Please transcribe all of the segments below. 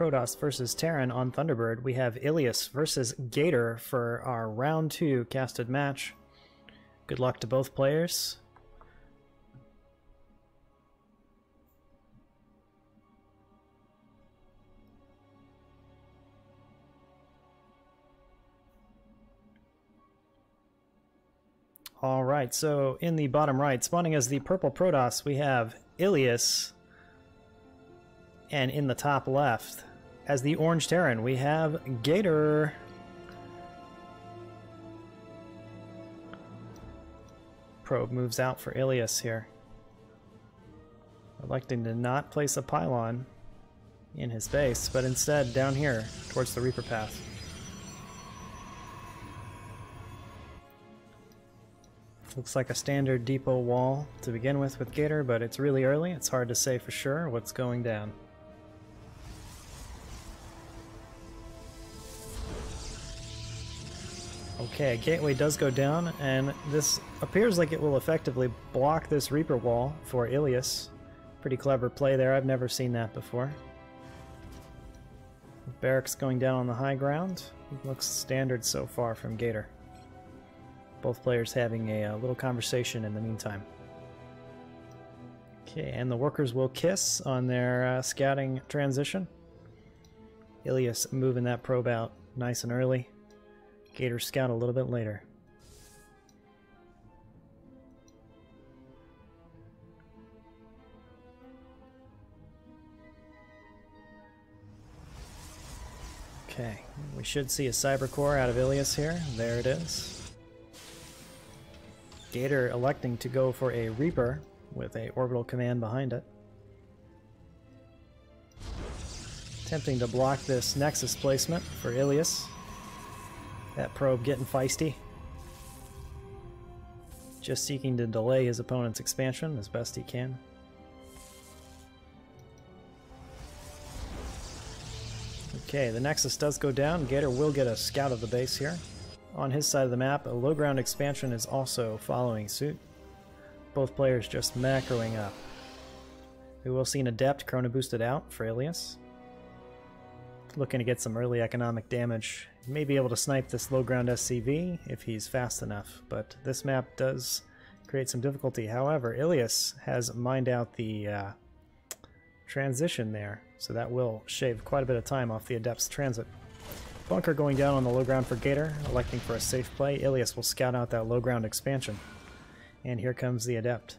Protoss versus Terran on Thunderbird. We have Ilias versus Gator for our round 2 casted match. Good luck to both players. Alright, so in the bottom right, spawning as the purple Protoss, we have Ilias. And in the top left, as the orange Terran, we have Gator. Probe moves out for Ilias here, electing to not place a pylon in his base, but instead down here towards the Reaper path. Looks like a standard depot wall to begin with Gator, but it's really early. It's hard to say for sure what's going down. Okay, a gateway does go down, and this appears like it will effectively block this Reaper wall for Ilias. Pretty clever play there, I've never seen that before. Barracks going down on the high ground. Looks standard so far from Gator. Both players having a little conversation in the meantime. Okay, and the workers will kiss on their scouting transition. Ilias moving that probe out nice and early. Gator scout a little bit later. Okay, we should see a Cyber Core out of Ilias here. There it is. Gator electing to go for a Reaper with a orbital command behind it. Attempting to block this Nexus placement for Ilias. That probe getting feisty. Just seeking to delay his opponent's expansion as best he can. Okay, the Nexus does go down. Gator will get a scout of the base here. On his side of the map, a low ground expansion is also following suit. Both players just macroing up. We will see an Adept chrono boosted out for Ilias. Looking to get some early economic damage. He may be able to snipe this low ground SCV if he's fast enough, but this map does create some difficulty. However, Ilias has mined out the transition there, so that will shave quite a bit of time off the Adept's transit. Bunker going down on the low ground for Gator, electing for a safe play. Ilias will scout out that low ground expansion. And here comes the Adept.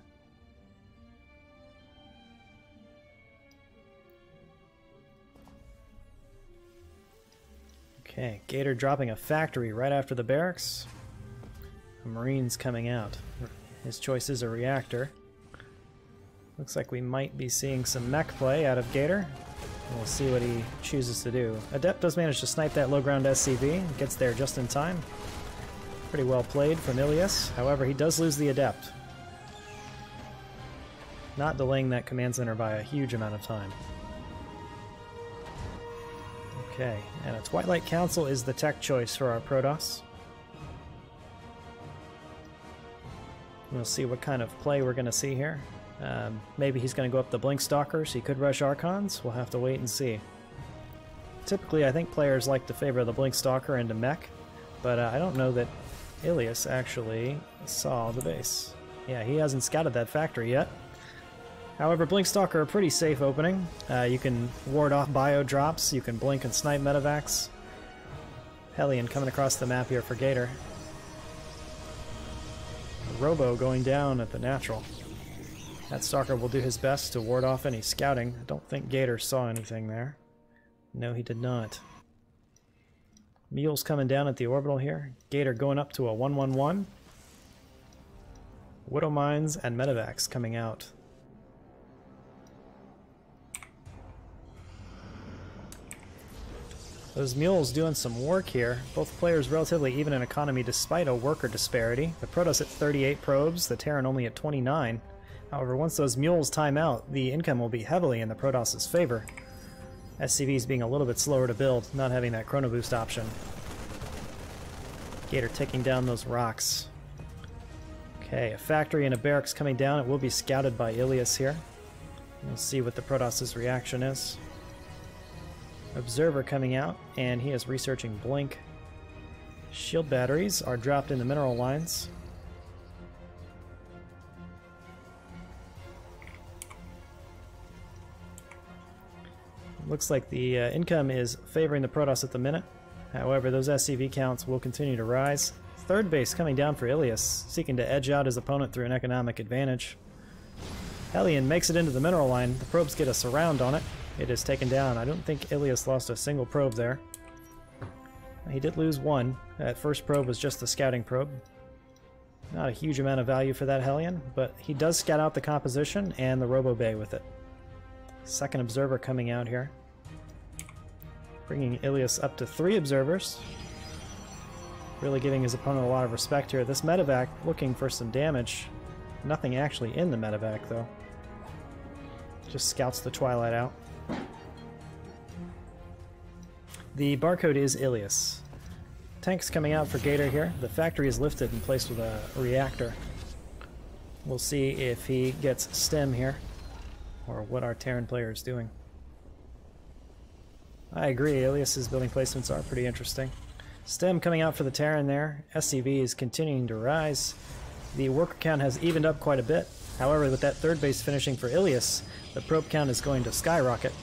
Okay, Gator dropping a factory right after the barracks. A Marine's coming out. His choice is a reactor. Looks like we might be seeing some mech play out of Gator. We'll see what he chooses to do. Adept does manage to snipe that low ground SCV. Gets there just in time. Pretty well played from Ilias. However, he does lose the Adept. Not delaying that command center by a huge amount of time. Okay, and a Twilight Council is the tech choice for our Protoss. We'll see what kind of play we're going to see here. Maybe he's going to go up the Blink Stalkers. He could rush Archons. We'll have to wait and see. Typically, I think players like to favor the Blink Stalker into mech, but I don't know that Ilias actually saw the base. Yeah, he hasn't scouted that factory yet. However, Blink Stalker a pretty safe opening. You can ward off bio drops, you can blink and snipe medevacs. Hellion coming across the map here for Gator. Robo going down at the natural. That Stalker will do his best to ward off any scouting. I don't think Gator saw anything there. No, he did not. Mule's coming down at the orbital here. Gator going up to a 1-1-1. Widow Mines and medevacs coming out. Those mules doing some work here. Both players relatively even in economy despite a worker disparity. The Protoss at 38 probes, the Terran only at 29. However, once those mules time out, the income will be heavily in the Protoss's favor. SCVs being a little bit slower to build, not having that chrono boost option. Gator taking down those rocks. Okay, a factory and a barracks coming down. It will be scouted by Ilias here. We'll see what the Protoss's reaction is. Observer coming out, and he is researching Blink. Shield batteries are dropped in the mineral lines. Looks like the income is favoring the Protoss at the minute. However, those SCV counts will continue to rise. Third base coming down for Ilias, seeking to edge out his opponent through an economic advantage. Hellion makes it into the mineral line. The probes get a surround on it. It is taken down. I don't think Ilias lost a single probe there. He did lose one. That first probe was just the scouting probe. Not a huge amount of value for that Hellion, but he does scout out the composition and the Robo Bay with it. Second observer coming out here, bringing Ilias up to 3 observers. Really giving his opponent a lot of respect here. This medevac looking for some damage. Nothing actually in the medevac though. Just scouts the Twilight out. The barcode is Ilias. Tanks coming out for Gator here. The factory is lifted and placed with a reactor. We'll see if he gets stem here, or what our Terran player is doing. I agree, Ilias's building placements are pretty interesting. Stem coming out for the Terran there. SCV is continuing to rise. The worker count has evened up quite a bit. However, with that third base finishing for Ilias, the probe count is going to skyrocket.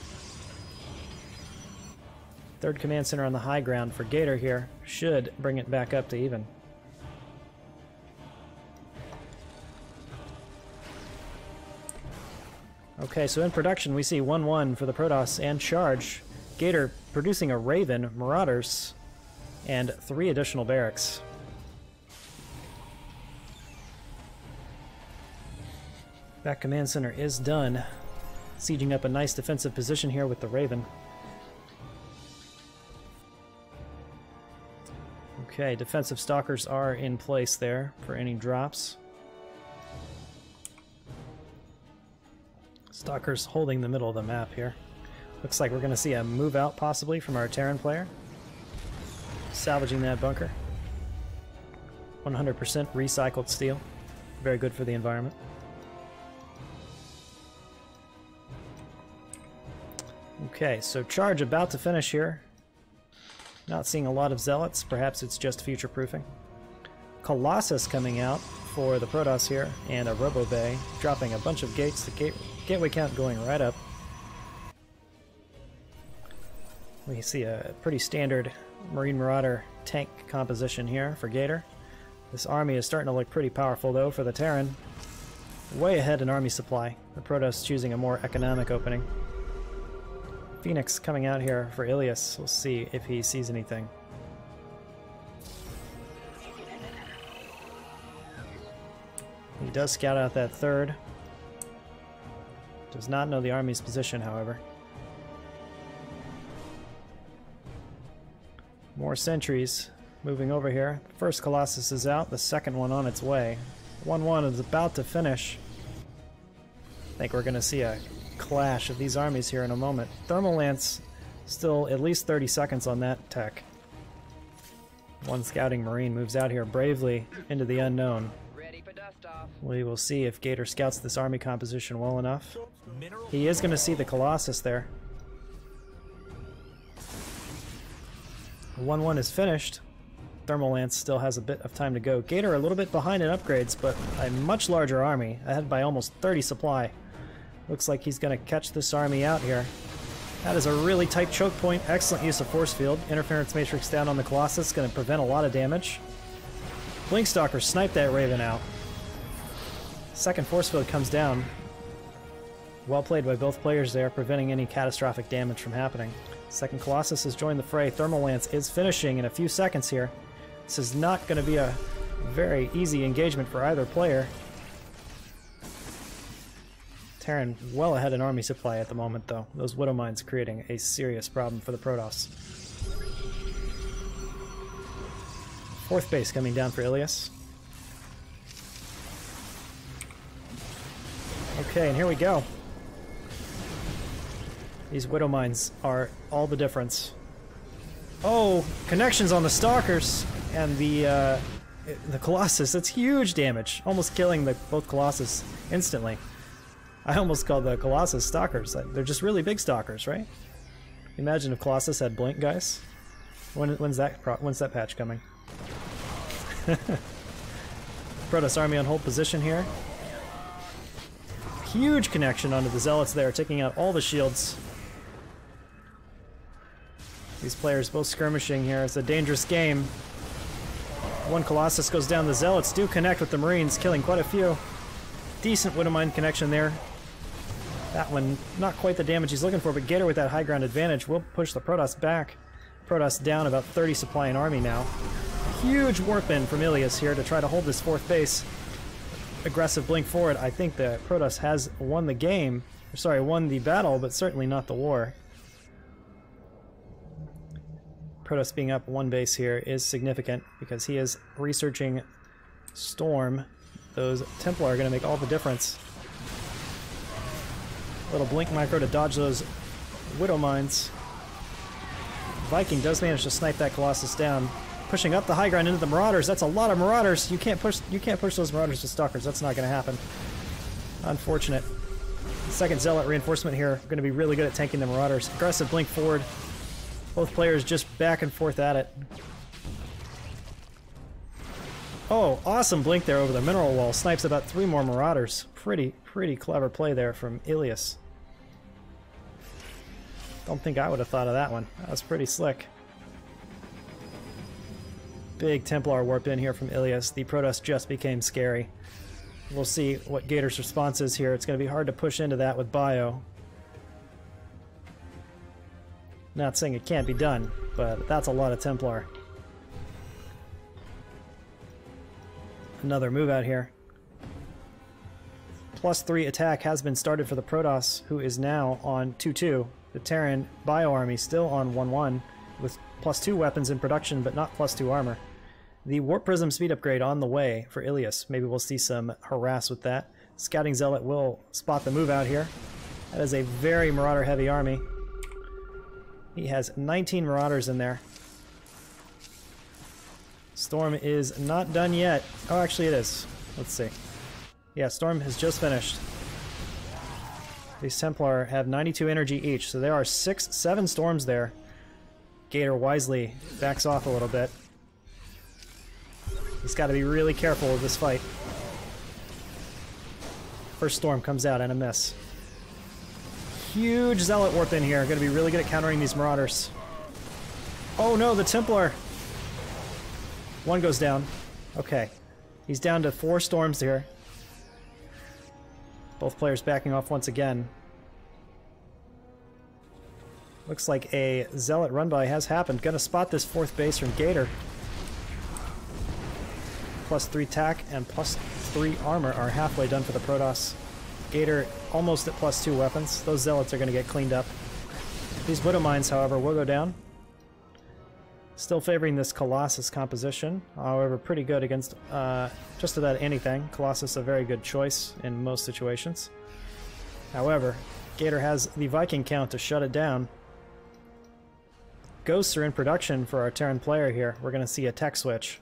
Third command center on the high ground for Gator here should bring it back up to even. Okay, so in production we see 1-1 for the Protoss and Charge. Gator producing a Raven, Marauders, and 3 additional barracks. That command center is done. Sieging up a nice defensive position here with the Raven. Okay, defensive stalkers are in place there for any drops. Stalkers holding the middle of the map here. Looks like we're going to see a move out possibly from our Terran player. Salvaging that bunker. 100% recycled steel. Very good for the environment. Okay, so Charge about to finish here. Not seeing a lot of Zealots. Perhaps it's just future proofing. Colossus coming out for the Protoss here, and a Robo Bay, dropping a bunch of gates. The gateway count going right up. We see a pretty standard Marine Marauder tank composition here for Gator. This army is starting to look pretty powerful though for the Terran. Way ahead in army supply. The Protoss choosing a more economic opening. Phoenix coming out here for Ilias. We'll see if he sees anything. He does scout out that third. Does not know the army's position, however. More sentries moving over here. First Colossus is out, the second one on its way. 1-1 is about to finish. I think we're going to see a clash of these armies here in a moment. Thermal Lance still at least 30 seconds on that tech. One scouting Marine moves out here bravely into the unknown. We will see if Gator scouts this army composition well enough. He is going to see the Colossus there. 1-1 is finished. Thermal Lance still has a bit of time to go. Gator a little bit behind in upgrades, but a much larger army, ahead by almost 30 supply. Looks like he's going to catch this army out here. That is a really tight choke point. Excellent use of force field. Interference matrix down on the Colossus, going to prevent a lot of damage. Blinkstalker sniped that Raven out. Second force field comes down. Well played by both players there, preventing any catastrophic damage from happening. Second Colossus has joined the fray. Thermal Lance is finishing in a few seconds here. This is not going to be a very easy engagement for either player. Terran well ahead in army supply at the moment, though. Those Widow Mines creating a serious problem for the Protoss. Fourth base coming down for Ilias. Okay, and here we go. These Widow Mines are all the difference. Oh, connections on the Stalkers and the Colossus. That's huge damage. Almost killing both Colossus instantly. I almost called the Colossus Stalkers. They're just really big Stalkers, right? Imagine if Colossus had blink, guys. When's that patch coming? Protoss army on hold position here. Huge connection onto the Zealots there, taking out all the shields. These players both skirmishing here. It's a dangerous game. One Colossus goes down. The Zealots do connect with the Marines, killing quite a few. Decent Widowmine connection there. That one, not quite the damage he's looking for, but Gator with that high ground advantage will push the Protoss back. Protoss down about 30 supply and army now. Huge warp in from Ilias here to try to hold this fourth base. Aggressive blink forward. I think the Protoss has won the game. Sorry, won the battle, but certainly not the war. Protoss being up one base here is significant because he is researching Storm. Those Templar are going to make all the difference. Little blink micro to dodge those Widow Mines. Viking does manage to snipe that Colossus down, pushing up the high ground into the Marauders. That's a lot of Marauders. You can't push those Marauders to Stalkers. That's not going to happen. Unfortunate. Second Zealot reinforcement here. Going to be really good at tanking the Marauders. Aggressive blink forward. Both players just back and forth at it. Oh, awesome blink there over the mineral wall. Snipes about 3 more Marauders. Pretty clever play there from Ilias. Don't think I would have thought of that one. That was pretty slick. Big Templar warp in here from Ilias. The Protoss just became scary. We'll see what Gator's response is here. It's going to be hard to push into that with Bio. Not saying it can't be done, but that's a lot of Templar. Another move out here. +3 attack has been started for the Protoss, who is now on 2-2. The Terran Bio army still on 1-1, with +2 weapons in production, but not +2 armor. The Warp Prism speed upgrade on the way for Ilias. Maybe we'll see some harass with that. Scouting Zealot will spot the move out here. That is a very Marauder-heavy army. He has 19 Marauders in there. Storm is not done yet. Oh, actually it is. Let's see. Yeah, Storm has just finished. These Templar have 92 energy each, so there are 7 Storms there. Gator wisely backs off a little bit. He's got to be really careful with this fight. First Storm comes out and a miss. Huge Zealot warp in here. Going to be really good at countering these Marauders. Oh no, the Templar! One goes down. Okay. He's down to 4 Storms here. Both players backing off once again. Looks like a Zealot run-by has happened. Gonna spot this 4th base from Gator. +3 tack and +3 armor are halfway done for the Protoss. Gator almost at +2 weapons. Those Zealots are gonna get cleaned up. These Widow Mines, however, will go down. Still favoring this Colossus composition, however pretty good against just about anything. Colossus a very good choice in most situations. However, Gator has the Viking count to shut it down. Ghosts are in production for our Terran player here. We're going to see a tech switch.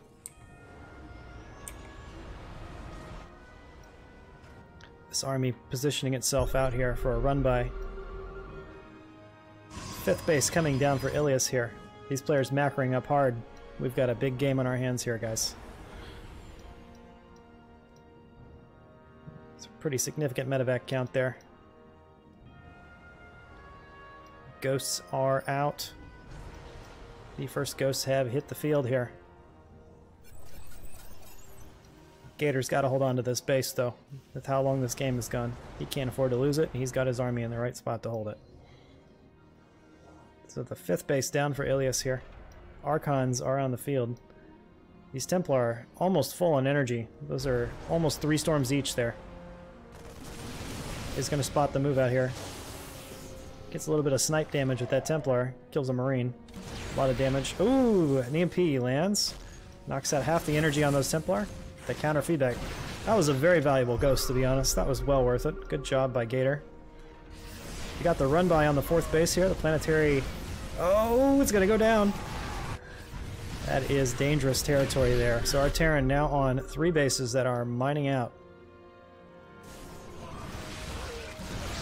This army positioning itself out here for a run-by. 5th base coming down for Ilias here. These players macroing up hard. We've got a big game on our hands here, guys. It's a pretty significant medevac count there. Ghosts are out. The first ghosts have hit the field here. Gator's got to hold on to this base, though. With how long this game has gone, he can't afford to lose it. He's got his army in the right spot to hold it. So the 5th base down for Ilias here. Archons are on the field. These Templar are almost full on energy. Those are almost 3 Storms each there. He's going to spot the move out here. Gets a little bit of snipe damage with that Templar. Kills a Marine. A lot of damage. Ooh, an EMP lands. Knocks out half the energy on those Templar. The counter feedback. That was a very valuable ghost, to be honest. That was well worth it. Good job by Gator. You got the run-by on the 4th base here. The planetary... Oh, it's going to go down. That is dangerous territory there. So our Terran now on 3 bases that are mining out.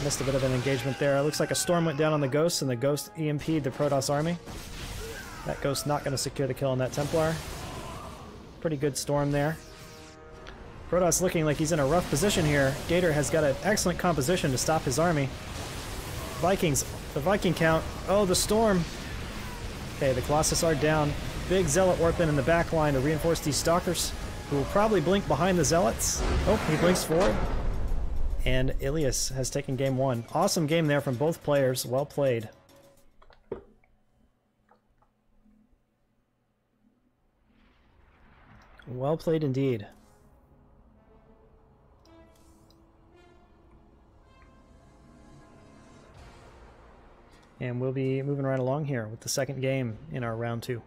Missed a bit of an engagement there. It looks like a storm went down on the Ghost, and the Ghost EMP'd the Protoss army. That Ghost not going to secure the kill on that Templar. Pretty good storm there. Protoss looking like he's in a rough position here. Gator has got an excellent composition to stop his army. Vikings, the Viking count. Oh, the storm. Okay, the Colossus are down. Big Zealot warp in the back line to reinforce these Stalkers, who will probably blink behind the Zealots. Oh, he blinks forward. And Ilias has taken game 1. Awesome game there from both players. Well played. Well played indeed. And we'll be moving right along here with the second game in our round 2.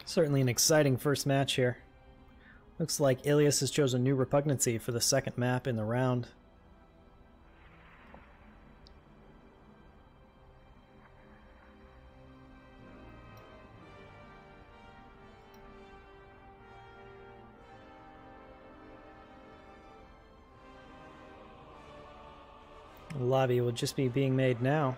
Certainly an exciting first match here. Looks like Ilias has chosen New Repugnancy for the second map in the round. The lobby will just be being made now.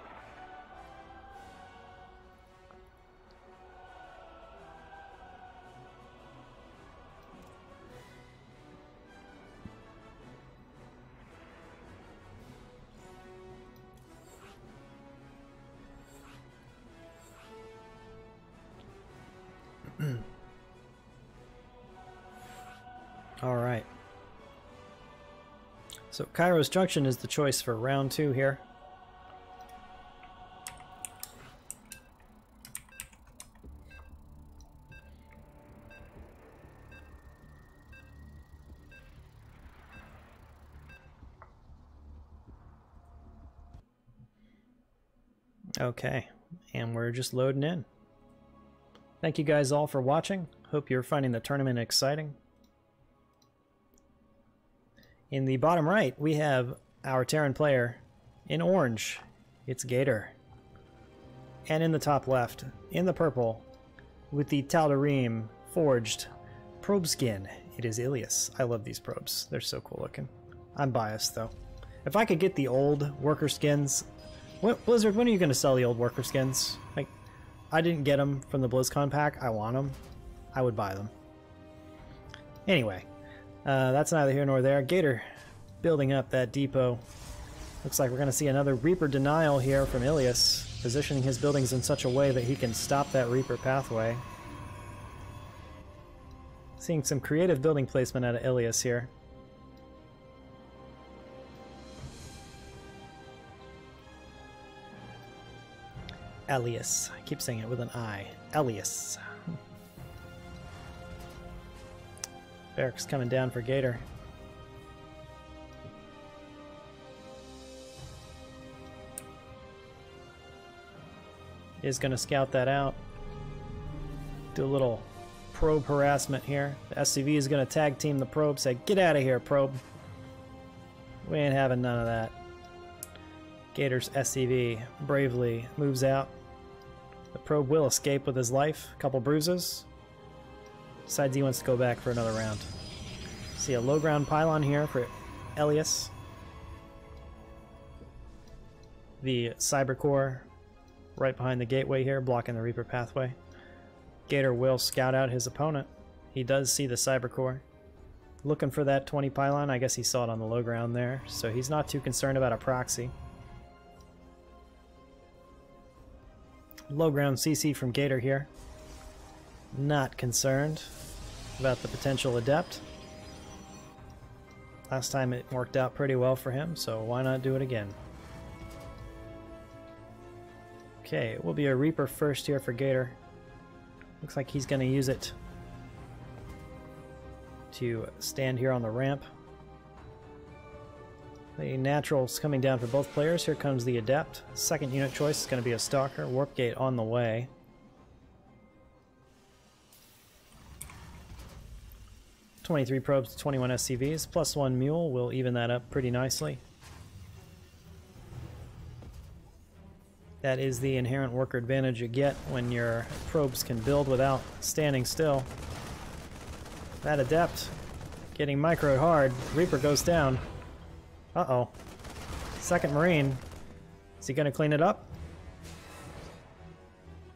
All right. So Kairos Junction is the choice for round 2 here. Okay, and we're just loading in. Thank you guys all for watching. Hope you're finding the tournament exciting. In the bottom right, we have our Terran player. In orange, it's Gator. And in the top left, in the purple, with the Tal'Darim forged probe skin, it is Ilias. I love these probes. They're so cool looking. I'm biased, though. If I could get the old worker skins... Blizzard, when are you going to sell the old worker skins? Like, I didn't get them from the BlizzCon pack. I want them. I would buy them. Anyway, that's neither here nor there. Gator building up that depot. Looks like we're going to see another Reaper denial here from Ilias, positioning his buildings in such a way that he can stop that Reaper pathway. Seeing some creative building placement out of Ilias here. Elias. I keep saying it with an I. Elias. Barracks coming down for Gator. Is going to scout that out. Do a little probe harassment here. The SCV is going to tag team the probe. Say, get out of here, probe. We ain't having none of that. Gator's SCV bravely moves out. The probe will escape with his life. A couple bruises. Decides he wants to go back for another round. See a low ground pylon here for Ilias. The Cyber Core right behind the gateway here, blocking the Reaper pathway. Gator will scout out his opponent. He does see the Cyber Core. Looking for that 20 pylon. I guess he saw it on the low ground there, so he's not too concerned about a proxy. Low ground CC from Gator here. Not concerned about the potential adept. Last time it worked out pretty well for him, so why not do it again? Okay, it will be a Reaper first here for Gator. Looks like he's going to use it to stand here on the ramp. The natural's coming down for both players. Here comes the adept. Second unit choice is going to be a Stalker. Warp Gate on the way. 23 probes to 21 SCVs, plus 1 mule will even that up pretty nicely. That is the inherent worker advantage you get when your probes can build without standing still. That Adept getting microed hard. Reaper goes down. Uh-oh. Second Marine. Is he going to clean it up?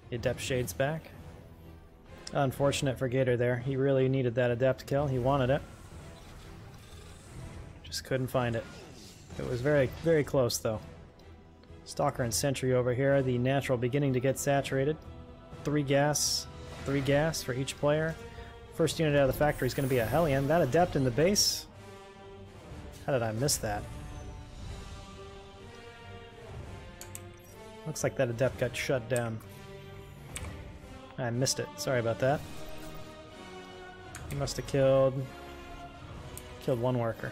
The Adept shades back. Unfortunate for Gator there. He really needed that Adept kill. He wanted it. Just couldn't find it. It was very, very close though. Stalker and Sentry over here. The natural beginning to get saturated. 3 gas for each player. First unit out of the factory is going to be a Hellion. That Adept in the base? How did I miss that? Looks like that Adept got shut down. I missed it. Sorry about that. He must have killed 1 worker.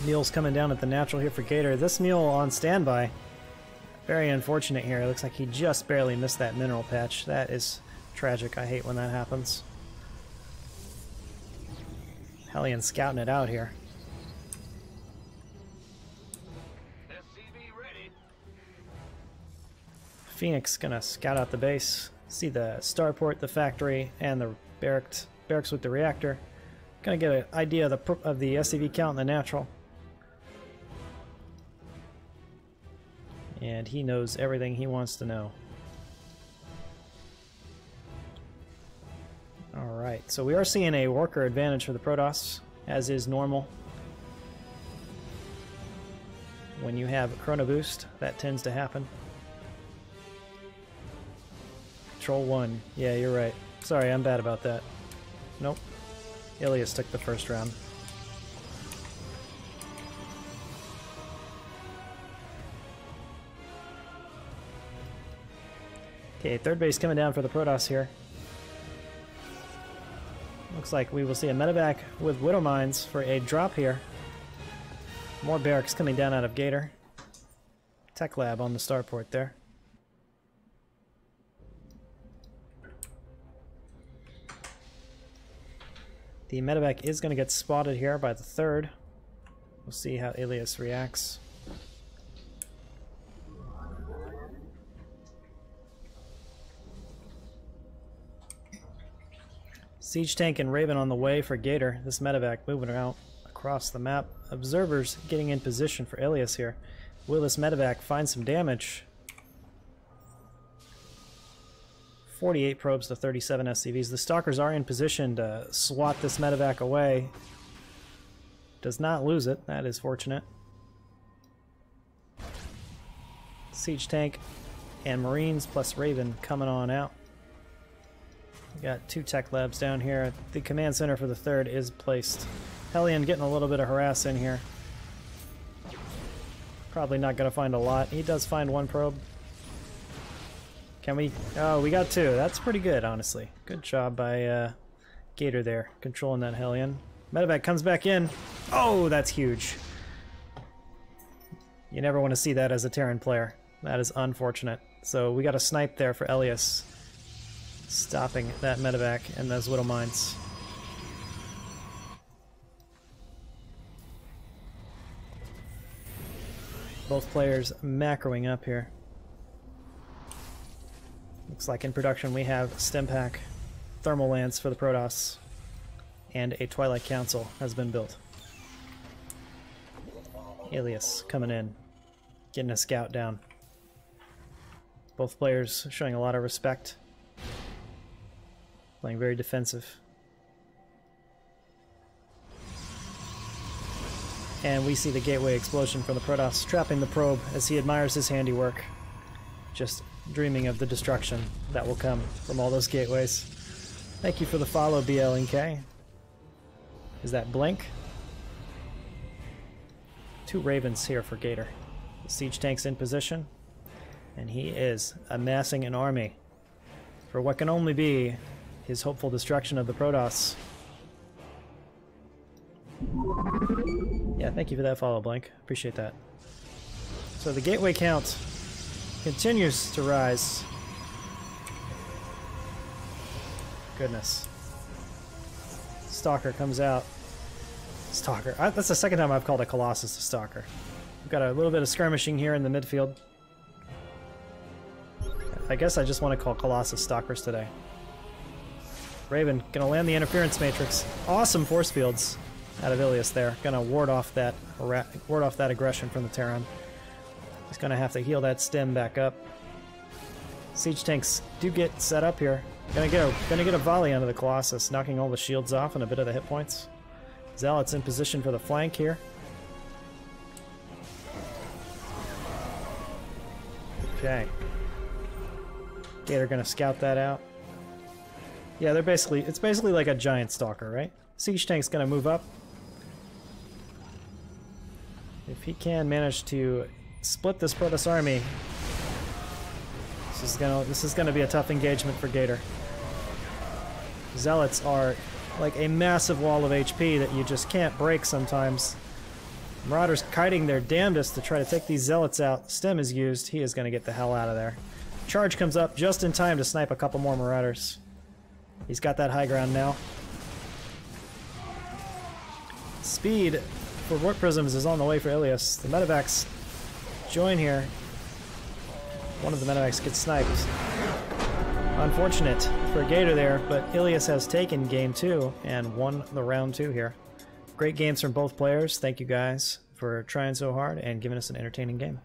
Mule's coming down at the natural here for Gator. This Mule on standby. Very unfortunate here. It looks like he just barely missed that mineral patch. That is tragic. I hate when that happens. Hellion scouting it out here. Phoenix gonna scout out the base, see the starport, the factory, and the barracks with the reactor. Gonna get an idea of the SCV count in the natural. And he knows everything he wants to know. Alright, so we are seeing a worker advantage for the Protoss, as is normal. When you have a Chrono Boost, that tends to happen. Control 1. Yeah, you're right. Sorry, I'm bad about that. Nope. Ilias took the first round. Okay, third base coming down for the Protoss here. Looks like we will see a medevac with Widow Mines for a drop here. More barracks coming down out of Gator. Tech lab on the starport there. The medevac is going to get spotted here by the third. We'll see how Ilias reacts. Siege tank and Raven on the way for Gator. This medevac moving out across the map. Observers getting in position for Ilias here. Will this medevac find some damage? 48 probes to 37 SCVs. The Stalkers are in position to swat this medevac away. Does not lose it. That is fortunate. Siege tank and Marines plus Raven coming on out. We got 2 tech labs down here. The command center for the third is placed. Hellion getting a little bit of harass in here. Probably not going to find a lot. He does find 1 probe. Can we? Oh, we got 2. That's pretty good, honestly. Good job by Gator there, controlling that Hellion. Medevac comes back in. Oh, that's huge. You never want to see that as a Terran player. That is unfortunate. So we got a snipe there for Ilias, stopping that medevac and those Widow Mines. Both players macroing up here. Looks like in production we have Stimpack, Thermal Lance for the Protoss, and a Twilight Council has been built. Ilias coming in, getting a scout down. Both players showing a lot of respect, playing very defensive. And we see the gateway explosion from the Protoss, trapping the probe as he admires his handiwork, just dreaming of the destruction that will come from all those gateways. Thank you for the follow, BLNK. Is that Blink? 2 Ravens here for Gator. The siege tank's in position, and he is amassing an army for what can only be his hopeful destruction of the Protoss. Yeah, thank you for that follow, Blink. Appreciate that. So the gateway count continues to rise. Goodness. Stalker comes out. Stalker. That's the second time I've called a Colossus a Stalker. We've got a little bit of skirmishing here in the midfield. I guess I just want to call Colossus Stalkers today. Raven gonna land the interference matrix. Awesome force fields out of Ilias there. Gonna ward off that aggression from the Terran. He's gonna have to heal that stem back up. Siege tanks do get set up here. Gonna get a volley onto the Colossus, knocking all the shields off and a bit of the hit points. Zealots in position for the flank here. Okay. Gator gonna scout that out. Yeah, it's basically like a giant stalker, right? Siege tank's gonna move up. If he can manage to split this Protoss army, this is gonna be a tough engagement for Gator. Zealots are like a massive wall of HP that you just can't break sometimes. Marauders kiting their damnedest to try to take these Zealots out. Stem is used. He is gonna get the hell out of there. Charge comes up just in time to snipe a couple more Marauders. He's got that high ground now. Speed for Warp Prisms is on the way for Ilias. The medevacs join here. One of the medevacs gets sniped. Unfortunate for Gator there, but Ilias has taken game 2 and won the round 2 here. Great games from both players. Thank you guys for trying so hard and giving us an entertaining game.